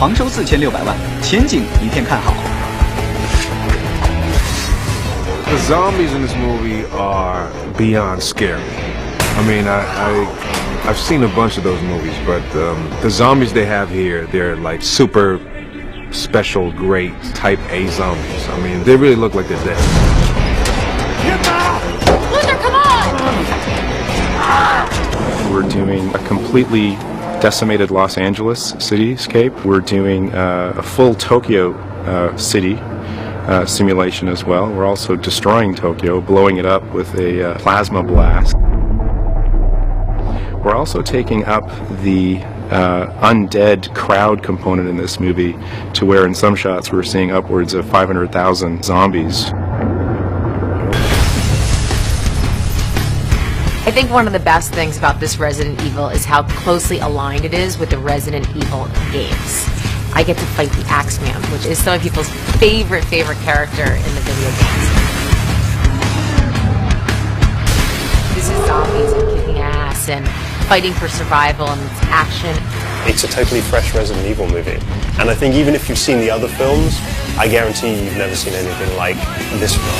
狂收4600万，前景一片看好。The zombies in this movie are beyond scary. I mean, I've seen a bunch of those movies, but the zombies they have here, they're like super special, great type A zombies. I mean, they really look like they're dead. Luther, come on! We're doing a completely decimated Los Angeles cityscape. We're doing a full Tokyo city simulation as well. We're also destroying Tokyo, blowing it up with a plasma blast. We're also taking up the undead crowd component in this movie to where in some shots we're seeing upwards of 500,000 zombies. I think one of the best things about this Resident Evil is how closely aligned it is with the Resident Evil games. I get to fight the Axeman, which is some of people's favorite character in the video games. This is zombies and kicking ass and fighting for survival, and it's action. It's a totally fresh Resident Evil movie. And I think even if you've seen the other films, I guarantee you've never seen anything like this film.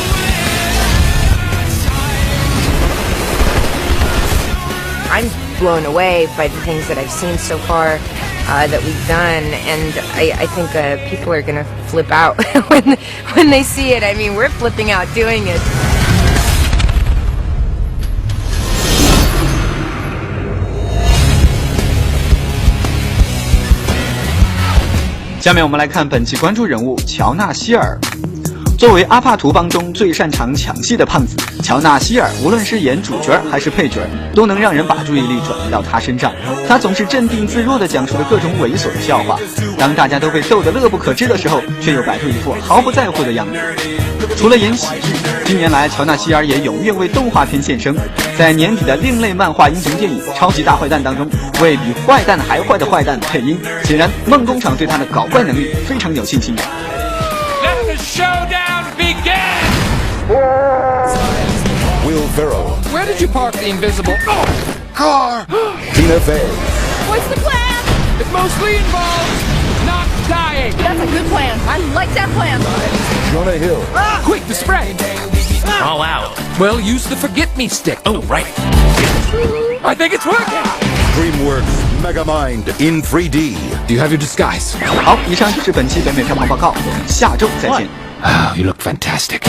I'm blown away by the things that I've seen so far that we've done, and I think people are going to flip out when they see it. I mean, we're flipping out doing it. 下面我们来看本期关注人物乔纳希尔。作为阿帕图帮中最擅长抢戏的胖子，乔纳希尔无论是演主角还是配角，都能让人把注意力转移到他身上。他总是镇定自若地讲述了各种猥琐的笑话，当大家都被逗得乐不可支的时候，却又摆出一副毫不在乎的样子。除了演喜剧，近年来乔纳希尔也踊跃为动画片献声，在年底的另类漫画英雄电影《超级大坏蛋》当中，为比坏蛋还坏的坏蛋配音。显然，梦工厂对他的搞怪能力非常有信心。Let the showdown begin! Will Ferrell. Where did you park the invisible Car. Tina Fey. What's the plan? It mostly involves not dying. That's a good plan. I like that plan. Jonah Hill. Quick, the spray. All out. Well, use the forget-me stick. Oh, right. I think it's working. DreamWorks Megamind in 3D. Do you have your disguise? 好，以上就是本期北美票房报告，我们下周再见。Oh, you look fantastic.